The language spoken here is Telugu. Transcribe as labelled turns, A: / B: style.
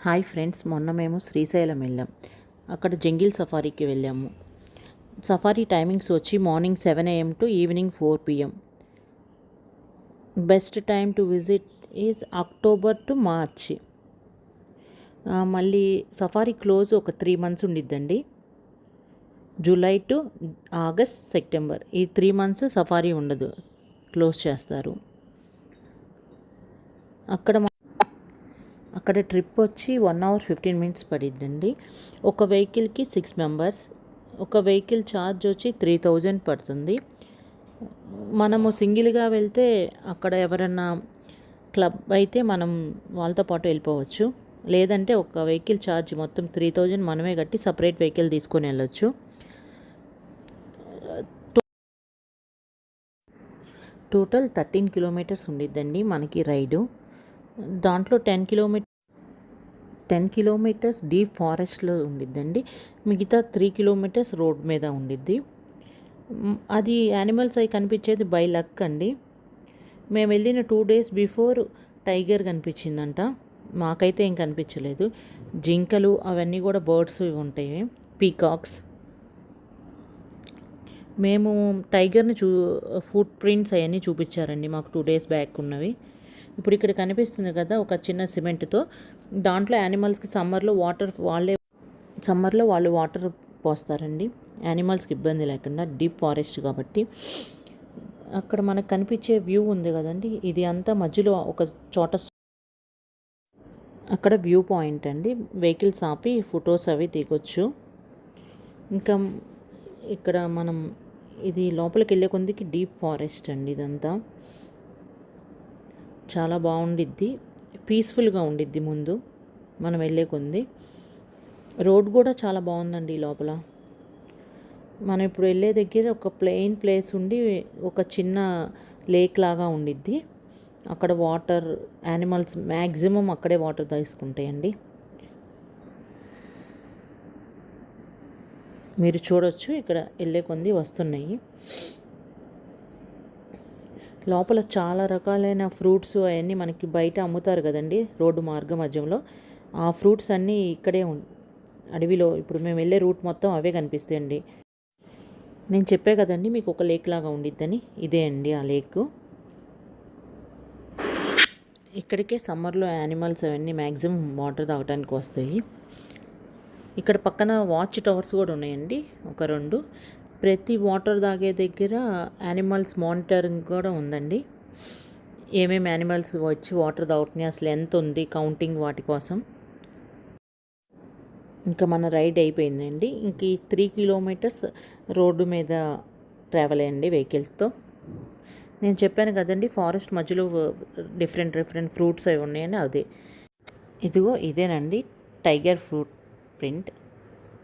A: హాయ్ ఫ్రెండ్స్, మొన్న మేము శ్రీశైలం వెళ్ళాం. అక్కడ జంగిల్ సఫారీకి వెళ్ళాము. సఫారీ టైమింగ్స్ వచ్చి morning 7 AM to evening 4 PM. Best time to visit is October to March. మళ్ళీ సఫారీ క్లోజ్ ఒక 3 months ఉండిద్దండి. జూలై టు ఆగస్ట్, సెప్టెంబర్ ఈ 3 months సఫారీ ఉండదు, క్లోజ్ చేస్తారు. అక్కడ ట్రిప్ వచ్చి 1 hour 15 minutes పడిద్దండి. ఒక వెహికల్కి 6 members. ఒక వెహికల్ ఛార్జ్ వచ్చి 3000 పడుతుంది. మనము సింగిల్గా వెళ్తే అక్కడ ఎవరన్నా క్లబ్ అయితే మనం వాళ్ళతో పాటు వెళ్ళిపోవచ్చు. లేదంటే ఒక వెహికల్ ఛార్జ్ మొత్తం 3000 మనమే కట్టి సపరేట్ వెహికల్ తీసుకొని వెళ్ళొచ్చు. టోటల్ 13 kilometers ఉండిద్దండి మనకి రైడు. దాంట్లో 10 kilometers డీప్ ఫారెస్ట్లో ఉండిద్దండి. మిగతా 3 kilometers రోడ్ మీద ఉండిద్ది. అది యానిమల్స్ అవి కనిపించేది బై లక్ అండి. మేము వెళ్ళిన 2 days బిఫోర్ టైగర్ కనిపించిందంట. మాకైతే ఏం కనిపించలేదు. జింకలు అవన్నీ కూడా బర్డ్స్ ఉంటాయి, పీకాక్స్. మేము టైగర్ని ఫుట్ ప్రింట్స్ అవన్నీ చూపించారండి మాకు 2 days బ్యాక్ ఉన్నవి. ఇప్పుడు ఇక్కడ కనిపిస్తుంది కదా ఒక చిన్న సిమెంట్తో, దాంట్లో యానిమల్స్కి సమ్మర్లో వాళ్ళు వాటర్ పోస్తారండి, యానిమల్స్కి ఇబ్బంది లేకుండా. డీప్ ఫారెస్ట్ కాబట్టి అక్కడ మనకు కనిపించే వ్యూ ఉంది కదండి, ఇది అంతా మధ్యలో ఒక చోట అక్కడ వ్యూ పాయింట్ అండి. వెహికల్స్ ఆపి ఫొటోస్ అవి దిగొచ్చు. ఇంకా ఇక్కడ మనం ఇది లోపలికి వెళ్ళే కొందికి డీప్ ఫారెస్ట్ అండి. ఇదంతా చాలా బాగుండిద్ది, పీస్ఫుల్గా ఉండిద్ది. ముందు మనం వెళ్ళే కొంది రోడ్ కూడా చాలా బాగుందండి. లోపల మనం ఇప్పుడు వెళ్ళే దగ్గర ఒక ప్లెయిన్ ప్లేస్ ఉండి ఒక చిన్న లేక్ లాగా ఉండిద్ది. అక్కడ వాటర్, యానిమల్స్ మ్యాక్సిమం అక్కడే వాటర్ తీసుకుంటాయండి. మీరు చూడొచ్చు, ఇక్కడ వెళ్ళే కొంది వస్తున్నాయి. లోపల చాలా రకాలైన ఫ్రూట్స్ అవన్నీ మనకి బయట అమ్ముతారు కదండి రోడ్డు మార్గ మధ్యంలో. ఆ ఫ్రూట్స్ అన్నీ ఇక్కడే అడవిలో ఇప్పుడు మేము వెళ్ళే రూట్ మొత్తం అవే కనిపిస్తాయండి. నేను చెప్పే కదండి మీకు ఒక లేక్ లాగా ఉండిద్దని, ఇదే అండి ఆ లేక్. ఇక్కడికే సమ్మర్లో యానిమల్స్ అవన్నీ మ్యాక్సిమం వాటర్ తాగడానికి వస్తాయి. ఇక్కడ పక్కన వాచ్ టవర్స్ కూడా ఉన్నాయండి, ఒక 2. ప్రతి వాటర్ తాగే దగ్గర యానిమల్స్ మానిటరింగ్ కూడా ఉందండి. ఏమేమి యానిమల్స్ వచ్చి వాటర్ తాగుతున్నాయి, అసలు ఎంత ఉంది కౌంటింగ్, వాటి కోసం. ఇంకా మన రైడ్ అయిపోయిందండి. ఇంక ఈ 3 kilometers రోడ్డు మీద ట్రావెల్ అయ్యండి వెహికల్స్తో. నేను చెప్పాను కదండి ఫారెస్ట్ మధ్యలో డిఫరెంట్ ఫ్రూట్స్ అవి ఉన్నాయని, అదే ఇదిగో ఇదేనండి టైగర్ ఫ్రూట్ ప్రింట్.